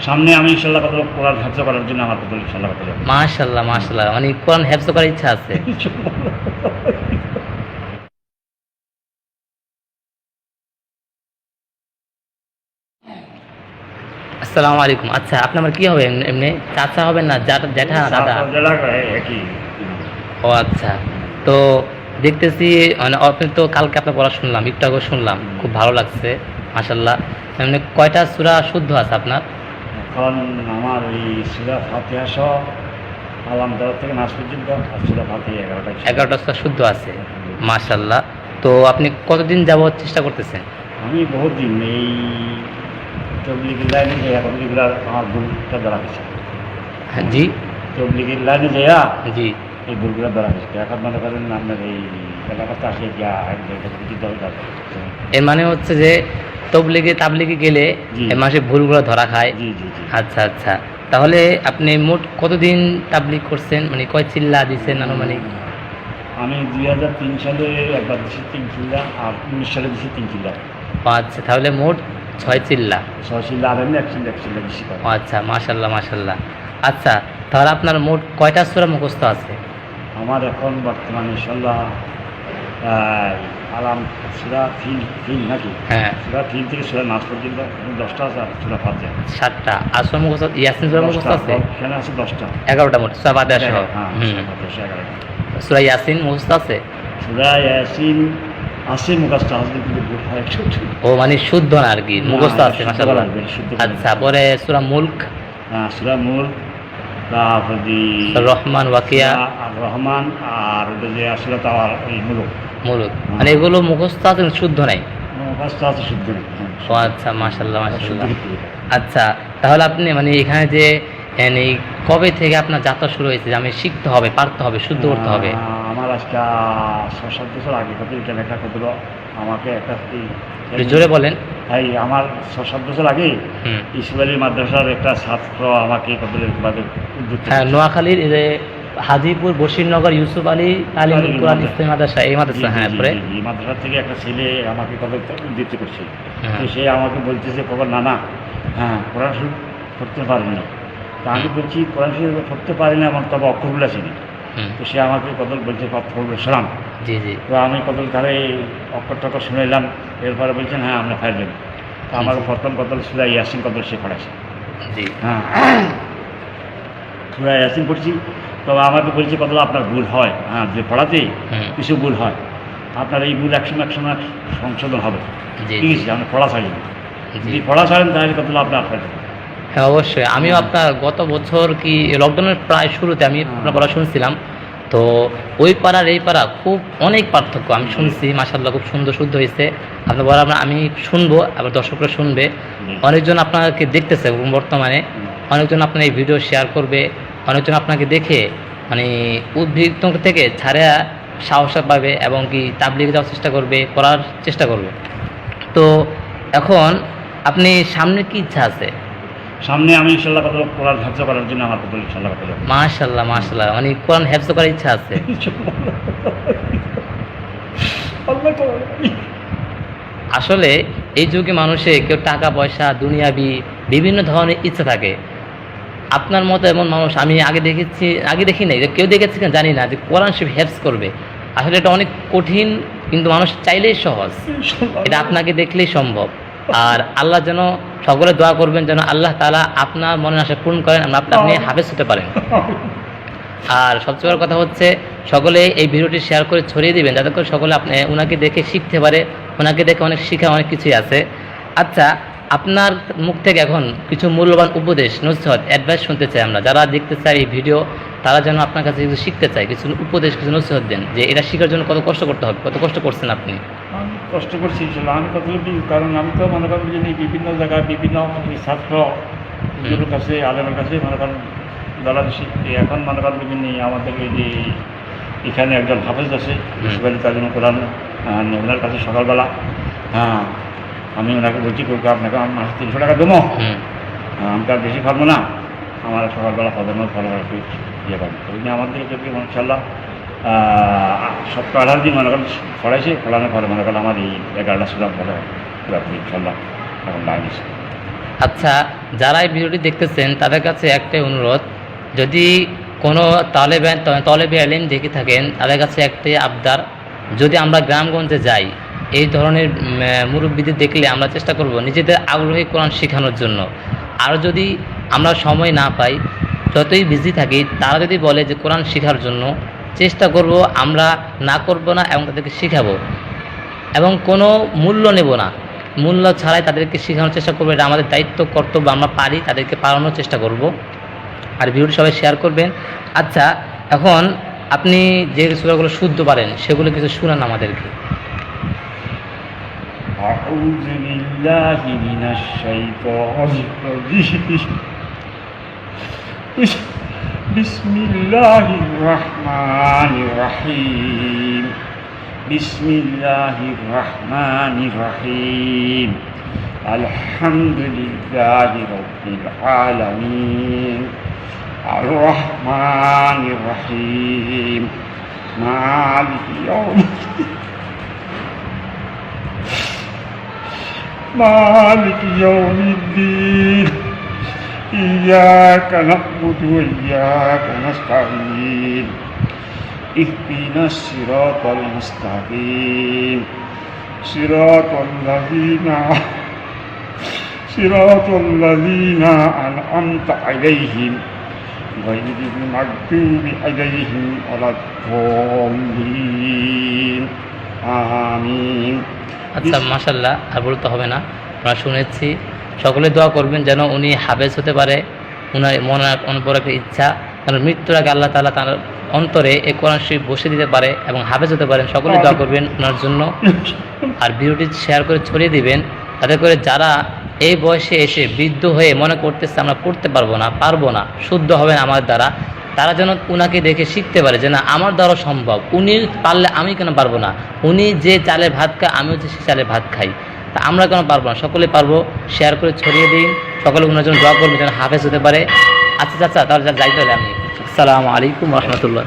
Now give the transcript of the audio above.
সামনে আমি ইনশাল্লাহ কত কোরআন হেফজ করার জন্য আমার কত ইনশাল্লাহ কত মাশাআল্লাহ মাশাআল্লাহ, মানে কোরআন হেফজ করার ইচ্ছা আছে। আসসালামু আলাইকুম। আচ্ছা, আপনি আমার কি হবে এমনি? চাচা হবেন না জ্যাঠা না দাদা? একই। ও আচ্ছা। তো দেখতেছি মানে আপনি তো কালকে আপনার পড়া শুনলাম, একটু আগে শুনলাম, খুব ভালো লাগছে মাশাআল্লাহ। এমনি কয়টা সূরা শুদ্ধ আছে আপনার? এখন আমার এই সূরা ফাতিহা সহ আলাম দাওয়াত থেকে নাস পর্যন্ত আর সূরা ফাতিহা 11টা 11টা সূরা শুদ্ধ আছে মাশাআল্লাহ। তো আপনি কতদিন যাবত চেষ্টা করতেছেন? আমি বহুত দিন এই তবলিগের লাইনে যাইয়া তবলিগুলো আমার ভুলটা ধরা গেছে। হ্যাঁ, জি তবলিগের লাইনে যাইয়া জি। এই ভুলগুলো ধরা গেছে। এখন মনে করেন আপনার এই এলাকাতে আসে গিয়া একদিন দরকার। এর মানে হচ্ছে যে তাবলিগে গেলে জি। এ মাসে ভুলগুলো ধরা খায়। জি জি জি। আচ্ছা আচ্ছা। তাহলে আপনি মোট কতদিন তাবলিগ করছেন, মানে কয় চিল্লা দিছেন আনুমানিক? আমি 2003 সালে একবার দিছি 3 চিল্লা আর 19 সালে দিছি 3 চিল্লা। ও আচ্ছা, তাহলে মোট 6 চিল্লা। 6 চিল্লা আর এমনি 1 চিল্লা বেশি করে। ও আচ্ছা, মাশাআল্লাহ মাশাআল্লাহ। আচ্ছা, তাহলে আপনার মোট কয়টা সূরা মুখস্থ আছে? আমার এখন বর্তমানে ইনশাল্লাহ আলাম সূরা ফিল নাকি? হ্যাঁ, সূরা ফিল থেকে সূরা নাস পর্যন্ত 10টা আছে আর সূরা ফাতিহা 7টা। আর সূরা মুখস্থ, ইয়াসিন সূরা মুখস্থ 10টা। আছে? এখানে আছে 10টা। 11টা মোট সূরা ফাতিহা সহ। হ্যাঁ, হুম। সূরা ফাতিহা 11টা। সূরা ইয়াসিন মুখস্থ আছে? সূরা ইয়াসিন আছে মুখস্থ আছে কিন্তু ভুল হয় একটু। ও মানে শুদ্ধ না আর কি, মুখস্থ আছে শুদ্ধ মাশাআল্লাহ। লাগবে, শুদ্ধ আচ্ছা, লাগবে। পরে সূরা মুলক, সূরা মুলক, তারপর রহমান, ওয়াকিয়া, আর রহমান আর ওটা যে আসলে তার এই মুলক মুলক, মানে এগুলো মুখস্থ আছে কিন্তু শুদ্ধ নাই। মুখস্থ আছে শুদ্ধ নেই। ও আচ্ছা, মাশাআল্লাহ শুদ্ধ মাশাআল্লাহ। কিন্তু এটা। আচ্ছা, তাহলে আপনি মানে এখানে যে মানে কবে থেকে আপনার যাত্রা শুরু হয়েছে যে আমি শিখতে হবে, পারতে হবে, শুদ্ধ করতে হবে? আমার আজকে 6-7 বছর আগে কত এটা লেখা কত আমাকে একটা একটু জোরে বলেন। এই আমার 6-7 বছর আগে হুম। ইসমাইলি মাদ্রাসার একটা ছাত্র আমাকে কত উদ্যোগ হ্যাঁ, নোয়াখালীর এই যে হাজিপুর বশিরনগর ইউসুফ আলী তালিম কোরআন ইসলামী মাদ্রাসা, এই মাদ্রাসা। হ্যাঁ, পরে এই মাদ্রাসা থেকে একটা ছেলে আমাকে কত উদ্ধৃতি করছে। হ্যাঁ। তো সে আমাকে বলতেছে খবর না হ্যাঁ কোরআন শরীফ পড়তে পারি না। তা আমি বলছি কোরআন শরীফ পড়তে পারি না, আমার তবে অক্ষরগুলো চিনি। হুম। তো সে আমাকে কদল বলছে অক্ষরগুলো শোনান। জি জি। তো আমি কদল ধারে অক্ষর টক্ষর শুনেলাম। এরপরে বলছেন হ্যাঁ আমরা ফাইলেন। তো আমাকে প্রথম কদল সূরা ইয়াসিন কদল সে পড়াছে। জি। হ্যাঁ, সূরা ইয়াসিন পড়ছি। তবে আমাকে বলছে কদল আপনার ভুল হয়, হ্যাঁ যে পড়াতে হুম। কিছু ভুল হয়, আপনার এই ভুল একসময় সংশোধন হবে। জি ঠিক জি। আছে, আপনি পড়া ছাড়েন। জি। যদি পড়া ছাড়েন তাহলে কদল আপনার ফাইলেন। হ্যাঁ, অবশ্যই। আমিও আপনার গত বছর কি লকডাউনের প্রায় শুরুতে আমি আপনার পড়া শুনছিলাম। তো ওই পাড়ার এই পাড়া খুব অনেক পার্থক্য আমি শুনছি। মাশাআল্লাহ, খুব সুন্দর শুদ্ধ হয়েছে। আপনার বলা আমি শুনবো, আবার দর্শকরা শুনবে। অনেকজন আপনাকে দেখতেছে বর্তমানে, অনেকজন আপনার এই ভিডিও শেয়ার করবে, অনেকজন আপনাকে দেখে মানে উদ্বৃত্ত থেকে ছাড়া সাহস পাবে এবং কি তাবলিগে যাওয়ার চেষ্টা করবে, পড়ার চেষ্টা করবে। তো এখন আপনি সামনে কি ইচ্ছা আছে? সামনে আমি ইনশাল্লাহ কত কোরআন হেফজ করার জন্য আমার কত ইনশাল্লাহ কত মাশাআল্লাহ মাশাআল্লাহ, মানে কোরআন হেফজ করার ইচ্ছা আছে। আসলে এই যুগে মানুষে কেউ টাকা পয়সা দুনিয়াবি বিভিন্ন ধরনের ইচ্ছা থাকে। আপনার মতো এমন মানুষ আমি আগে দেখি নাই, যে কেউ দেখেছি কিনা জানি না, যে কোরআন শরীফ হেফজ করবে। আসলে এটা অনেক কঠিন, কিন্তু মানুষ চাইলেই সহজ। এটা আপনাকে দেখলেই সম্ভব। আর আল্লাহ যেন সকলে দোয়া করবেন যেন আল্লাহ তাআলা আপনার মনের আশা পূরণ করেন, আপনি হাফেজ হতে পারেন। আর সবচেয়ে বড় কথা হচ্ছে সকলে এই ভিডিওটি শেয়ার করে ছড়িয়ে দিবেন, যাতে করে সকলে আপনি ওনাকে দেখে শিখতে পারে, ওনাকে দেখে অনেক শিখা অনেক কিছুই আছে। আচ্ছা, আপনার মুখ থেকে এখন কিছু মূল্যবান উপদেশ, নসিহত, অ্যাডভাইস শুনতে চাই আমরা, যারা দেখতে চাই এই ভিডিও, তারা যেন আপনার কাছে কিছু শিখতে চায়, কিছু উপদেশ, কিছু নসিহত দেন, যে এটা শেখার জন্য কত কষ্ট করতে হবে, কত কষ্ট করছেন আপনি। আমি কষ্ট করছি আমি কত কারণ আমি তো মনে করেন যে বিভিন্ন জায়গায় বিভিন্ন ছাত্রগুলোর কাছে আলেমের কাছে মনে করেন ধরা দিচ্ছি। এখন মনে করেন বিভিন্ন আমাদের এই যে এখানে একজন হাফেজ আছে ইসমাইল তালিম কোরআন, ওনার কাছে সকালবেলা হ্যাঁ আমি ওনাকে বলছি করবো আপনাকে আমার 300 টাকা দেবো, আমি তো আর বেশি পারবো না, আমার সকালবেলা ফজর ফলো ইয়ে পাবো। ওই জন্য আমাদের যদি ইনশাল্লাহ সপ্তাহ 18 দিন মনে করেন পড়াইছে, পড়ানোর পরে মনে করেন আমার এই 11টা সুরাম ফলো পুরোপুরি ইনশাল্লাহ এখন লাইন এসে। আচ্ছা, যারা এই ভিডিওটি দেখতেছেন তাদের কাছে একটাই অনুরোধ, যদি কোনো তলেবে এলিম দেখে থাকেন তাদের কাছে একটাই আবদার, যদি আমরা গ্রামগঞ্জে যাই এই ধরনের মুরব্বীদের দেখলে আমরা চেষ্টা করব নিজেদের আগ্রহী কোরআন শেখানোর জন্য। আর যদি আমরা সময় না পাই, যতই বিজি থাকি, তারা যদি বলে যে কোরআন শেখার জন্য, চেষ্টা করব আমরা না করব না এবং তাদেরকে শেখাবো এবং কোনো মূল্য নেব না, মূল্য ছাড়াই তাদেরকে শেখানোর চেষ্টা করবো। এটা আমাদের দায়িত্ব, কর্তব্য, আমরা পারি, তাদেরকে পালানোর চেষ্টা করব। আর ভিডিওটি সবাই শেয়ার করবেন। আচ্ছা, এখন আপনি যে সূরাগুলো শুদ্ধ পারেন সেগুলো কিছু শুনান আমাদেরকে। أعوذ بالله من الشيطان الرجيم بسم الله الرحمن الرحيم بسم الله الرحمن الرحيم الحمد لله رب العالمين الرحمن الرحيم مالك يوم مالك يوم الدين إياك نعبد وإياك نستعين اهدنا الصراط المستقيم صراط الذين أنعمت عليهم غير المغضوب عليهم ولا الضالين آمين। আচ্ছা, মাশাআল্লাহ, আর বলতে হবে না, আমরা শুনেছি। সকলে দোয়া করবেন যেন উনি হাফেজ হতে পারে। উনার মনে অনপর একটা ইচ্ছা, কারণ মৃত্যুর আগে আল্লাহ তাআলা তার অন্তরে এই কোরআন শরীফ বসে দিতে পারে এবং হাফেজ হতে পারেন। সকলে দোয়া করবেন ওনার জন্য। আর ভিডিওটি শেয়ার করে ছড়িয়ে দিবেন, তাতে করে যারা এই বয়সে এসে বৃদ্ধ হয়ে মনে করতেছে আমরা পড়তে পারবো না, শুদ্ধ হবেন আমার দ্বারা, তারা যেন উনাকে দেখে শিখতে পারে যে না, আমার দ্বারা সম্ভব, উনি পারলে আমি কেন পারবো না, উনি যে চালের ভাত খায় আমিও যে সে চালের ভাত খাই, তা আমরা কেন পারবো না। সকলে পারবো, শেয়ার করে ছড়িয়ে দিন, সকলে ওনার জন্য দোয়া করবেন যেন হাফেজ হতে পারে। আচ্ছা চাচা, তাহলে যাইতে হলে আমি। আসসালামু আলাইকুম রহমতুল্লাহ।